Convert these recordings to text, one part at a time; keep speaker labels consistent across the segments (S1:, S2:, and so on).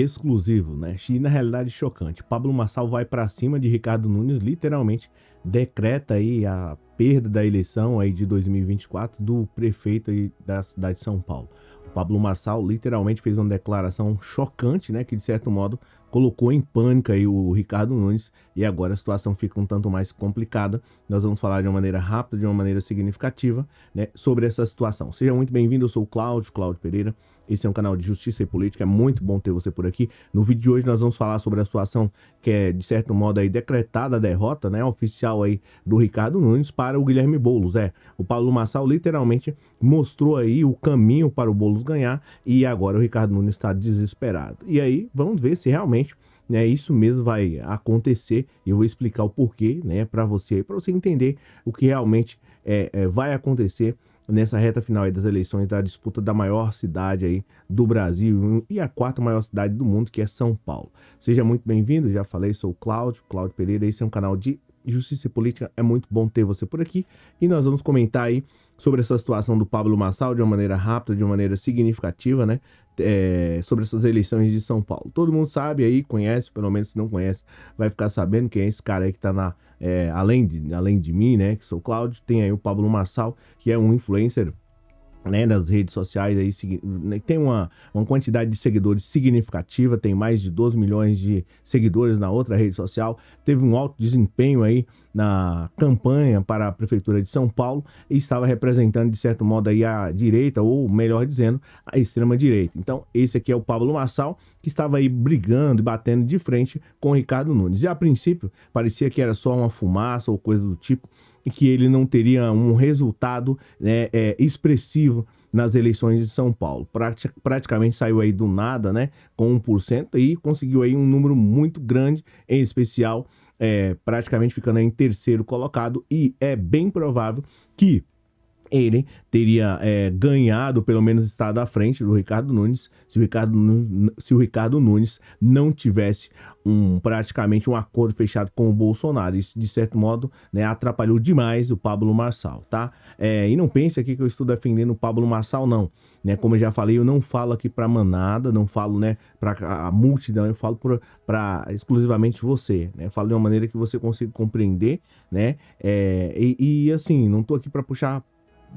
S1: exclusivo, né? E na realidade chocante. Pablo Marçal vai para cima de Ricardo Nunes, literalmente decreta aí a perda da eleição aí de 2024 do prefeito aí da cidade de São Paulo. O Pablo Marçal literalmente fez uma declaração chocante, né? Que de certo modo colocou em pânico aí o Ricardo Nunes e agora a situação fica um tanto mais complicada. Nós vamos falar de uma maneira rápida, de uma maneira significativa, né? Sobre essa situação. Seja muito bem-vindo, eu sou o Cláudio Pereira. Esse é um canal de justiça e política, é muito bom ter você por aqui. No vídeo de hoje nós vamos falar sobre a situação que é, de certo modo, aí, decretada a derrota, né, oficial aí do Ricardo Nunes para o Guilherme Boulos. O Pablo Marçal literalmente mostrou aí o caminho para o Boulos ganhar e agora o Ricardo Nunes está desesperado. E aí, vamos ver se realmente, né, isso mesmo vai acontecer. Eu vou explicar o porquê, né, para você entender o que realmente vai acontecer nessa reta final aí das eleições, da disputa da maior cidade aí do Brasil e a quarta maior cidade do mundo, que é São Paulo. Seja muito bem-vindo, já falei, sou o Cláudio Pereira, esse é um canal de justiça e política, é muito bom ter você por aqui e nós vamos comentar aí sobre essa situação do Pablo Marçal de uma maneira rápida, de uma maneira significativa, né? Sobre essas eleições de São Paulo. Todo mundo sabe aí, conhece, pelo menos se não conhece, vai ficar sabendo quem é esse cara aí que tá além de mim, né? Que sou o Cláudio, tem aí o Pablo Marçal, que é um influencer, né, nas redes sociais aí, tem uma quantidade de seguidores significativa, tem mais de 12 milhões de seguidores na outra rede social, teve um alto desempenho aí na campanha para a Prefeitura de São Paulo e estava representando, de certo modo, aí a direita, ou melhor dizendo, a extrema-direita. Então, esse aqui é o Pablo Marçal, que estava aí brigando e batendo de frente com o Ricardo Nunes. E a princípio, parecia que era só uma fumaça ou coisa do tipo, e que ele não teria um resultado, né, expressivo nas eleições de São Paulo. Praticamente saiu aí do nada, né, com 1% e conseguiu aí um número muito grande, em especial, praticamente ficando aí em terceiro colocado, e é bem provável que ele teria ganhado, pelo menos estado à frente do Ricardo Nunes, se o Ricardo Nunes não tivesse praticamente um acordo fechado com o Bolsonaro. Isso, de certo modo, né, atrapalhou demais o Pablo Marçal, tá? E não pense aqui que eu estou defendendo o Pablo Marçal, não. Né? Como eu já falei, eu não falo aqui para manada, não falo, né, para a multidão, eu falo para exclusivamente você, né? Eu falo de uma maneira que você consiga compreender, né? Assim, não tô aqui para puxar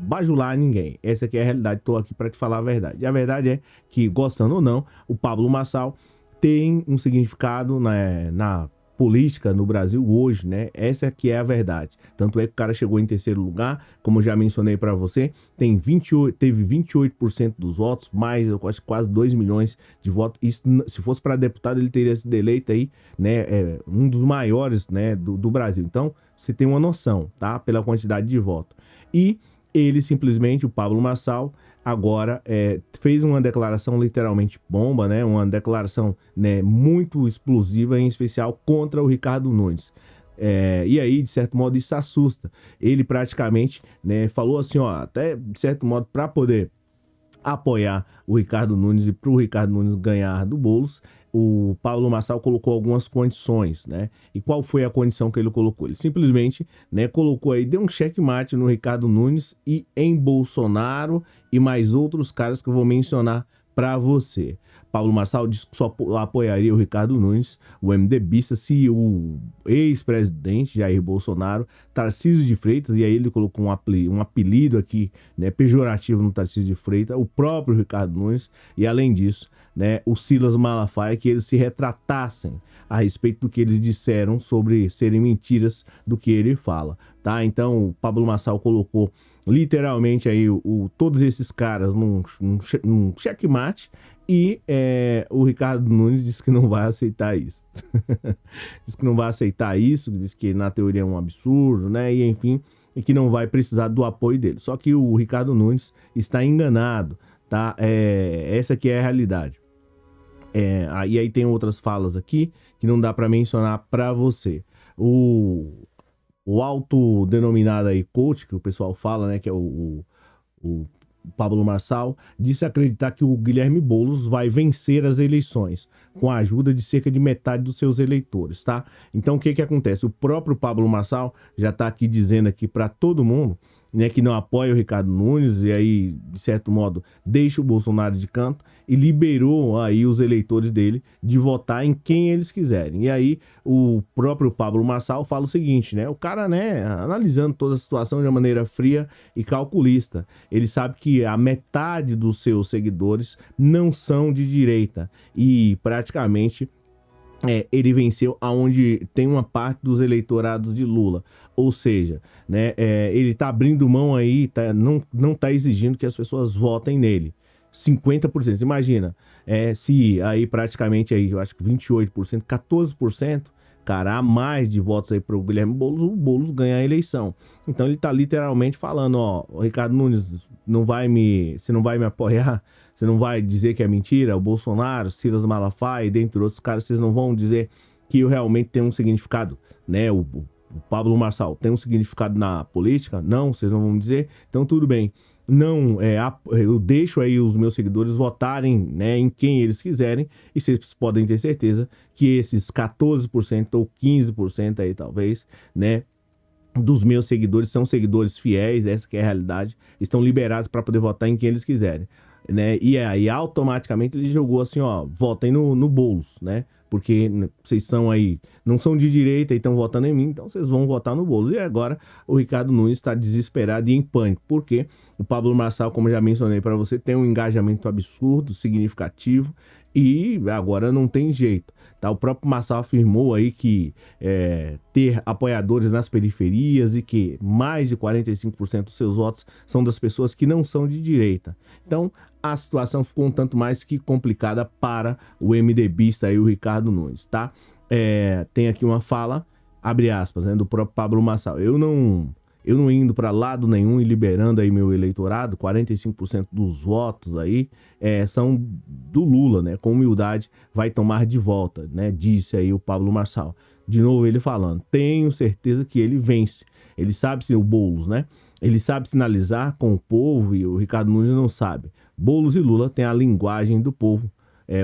S1: bajular ninguém. Essa aqui é a realidade, tô aqui para te falar a verdade. E a verdade é que, gostando ou não, o Pablo Marçal tem um significado na política no Brasil hoje, né? Essa aqui é a verdade. Tanto é que o cara chegou em terceiro lugar, como eu já mencionei para você, teve 28% dos votos, mais eu acho quase 2 milhões de votos. Isso, se fosse para deputado, ele teria sido eleito aí, né, um dos maiores, né, do Brasil. Então, você tem uma noção, tá? Pela quantidade de votos. E ele simplesmente, o Pablo Marçal, agora fez uma declaração literalmente bomba, né? Uma declaração, né, muito explosiva, em especial contra o Ricardo Nunes. E aí, de certo modo, isso assusta. Ele praticamente, né, falou assim, ó, até de certo modo, para poder apoiar o Ricardo Nunes e para o Ricardo Nunes ganhar do Boulos, o Pablo Marçal colocou algumas condições, né? E qual foi a condição que ele colocou? Ele simplesmente, né, colocou aí, deu um checkmate no Ricardo Nunes e em Bolsonaro e mais outros caras que eu vou mencionar para você. Pablo Marçal disse que só apoiaria o Ricardo Nunes, o MDBista, se o ex-presidente Jair Bolsonaro, Tarcísio de Freitas, e aí ele colocou um apelido aqui, né, pejorativo no Tarcísio de Freitas, o próprio Ricardo Nunes, e além disso, né, o Silas Malafaia, que eles se retratassem a respeito do que eles disseram sobre serem mentiras do que ele fala, tá? Então, o Pablo Marçal colocou literalmente aí todos esses caras num checkmate e o Ricardo Nunes disse que não vai aceitar isso. Diz que não vai aceitar isso, diz que na teoria é um absurdo, né? E enfim, e que não vai precisar do apoio dele. Só que o Ricardo Nunes está enganado, tá? Essa aqui é a realidade. E aí tem outras falas aqui que não dá para mencionar para você. O autodenominado aí coach, que o pessoal fala, né, que é o Pablo Marçal, disse acreditar que o Guilherme Boulos vai vencer as eleições, com a ajuda de cerca de metade dos seus eleitores, tá? Então o que acontece? O próprio Pablo Marçal já tá aqui dizendo aqui para todo mundo né, que não apoia o Ricardo Nunes e aí, de certo modo, deixa o Bolsonaro de canto e liberou aí os eleitores dele de votar em quem eles quiserem. E aí o próprio Pablo Marçal fala o seguinte, né, o cara, né, analisando toda a situação de uma maneira fria e calculista, ele sabe que a metade dos seus seguidores não são de direita e praticamente ele venceu aonde tem uma parte dos eleitorados de Lula, ou seja, né, ele tá abrindo mão aí, não tá exigindo que as pessoas votem nele. 50%, imagina, se aí praticamente aí, eu acho que 28%, 14%, cara, a mais de votos aí pro Guilherme Boulos, o Boulos ganha a eleição. Então ele tá literalmente falando, ó, o Ricardo Nunes você não vai me apoiar, você não vai dizer que é mentira, o Bolsonaro, Silas Malafaia, dentre outros caras, vocês não vão dizer que eu realmente tenho um significado, né, o Pablo Marçal tem um significado na política? Não, vocês não vão dizer, então tudo bem. Não, eu deixo aí os meus seguidores votarem, né, em quem eles quiserem e vocês podem ter certeza que esses 14% ou 15% aí talvez, né, dos meus seguidores são seguidores fiéis, essa que é a realidade, estão liberados para poder votar em quem eles quiserem, né? E aí automaticamente ele jogou assim, ó, votem no Boulos, né? Porque vocês são aí, não são de direita e estão votando em mim, então vocês vão votar no Boulos. E agora o Ricardo Nunes está desesperado e em pânico, porque o Pablo Marçal, como já mencionei para você, tem um engajamento absurdo, significativo, e agora não tem jeito, tá? O próprio Marçal afirmou aí que ter apoiadores nas periferias e que mais de 45% dos seus votos são das pessoas que não são de direita. Então a situação ficou um tanto mais que complicada para o MDBista e o Ricardo Nunes, tá? Tem aqui uma fala, abre aspas, né, do próprio Pablo Marçal. Eu não indo para lado nenhum e liberando aí meu eleitorado, 45% dos votos aí são do Lula, né? Com humildade vai tomar de volta, né? Disse aí o Pablo Marçal. De novo ele falando, tenho certeza que ele vence. Ele sabe se o Boulos, né? Ele sabe sinalizar com o povo e o Ricardo Nunes não sabe. Boulos e Lula têm a linguagem do povo,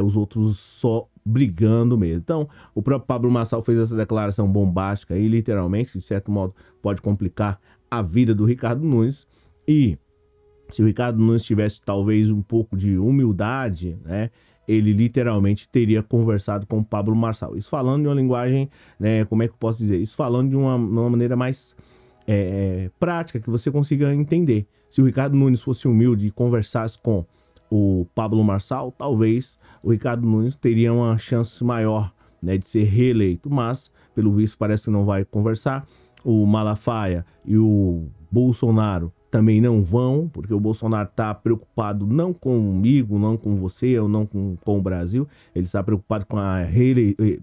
S1: os outros só brigando mesmo. Então, o próprio Pablo Marçal fez essa declaração bombástica aí, literalmente, de certo modo, pode complicar a vida do Ricardo Nunes. E se o Ricardo Nunes tivesse talvez um pouco de humildade, né, ele literalmente teria conversado com o Pablo Marçal. Isso falando de uma linguagem, né, como é que eu posso dizer? Isso falando de uma maneira mais prática, que você consiga entender. Se o Ricardo Nunes fosse humilde e conversasse com o Pablo Marçal, talvez o Ricardo Nunes teria uma chance maior, né, de ser reeleito, mas pelo visto parece que não vai conversar. O Malafaia e o Bolsonaro também não vão, porque o Bolsonaro está preocupado não comigo, não com você, ou não com o Brasil, ele está preocupado com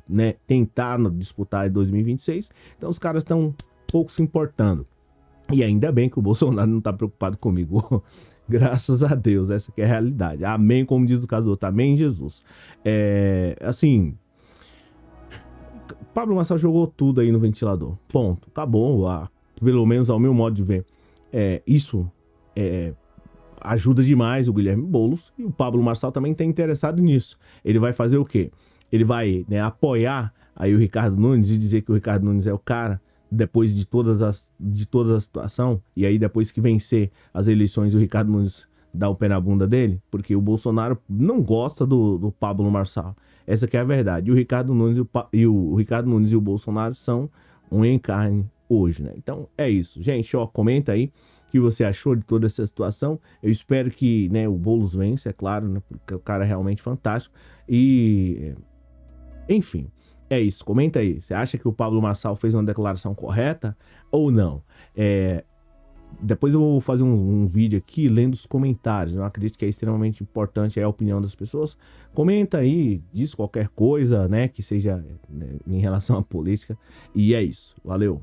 S1: né, tentar disputar em 2026, então os caras estão pouco se importando. E ainda bem que o Bolsonaro não está preocupado comigo. Graças a Deus, essa que é a realidade. Amém, como diz o caso do outro. Amém, Jesus. Assim, Pablo Marçal jogou tudo aí no ventilador. Ponto. Acabou. Pelo menos ao meu modo de ver. Isso ajuda demais o Guilherme Boulos. E o Pablo Marçal também está interessado nisso. Ele vai fazer o quê? Ele vai, né, apoiar aí o Ricardo Nunes e dizer que o Ricardo Nunes é o cara depois de toda a situação, e aí depois que vencer as eleições o Ricardo Nunes dá o pé na bunda dele, porque o Bolsonaro não gosta do Pablo Marçal. Essa que é a verdade. E o Ricardo Nunes o Ricardo Nunes e o Bolsonaro são um em carne hoje, né? Então é isso. Gente, ó, comenta aí o que você achou de toda essa situação. Eu espero que, né, o Boulos vença, é claro, né, porque o cara é realmente fantástico. E enfim, é isso, comenta aí. Você acha que o Pablo Marçal fez uma declaração correta ou não? Depois eu vou fazer um vídeo aqui lendo os comentários. Eu acredito que é extremamente importante a opinião das pessoas. Comenta aí, diz qualquer coisa, né, que seja, né, em relação à política. E é isso. Valeu.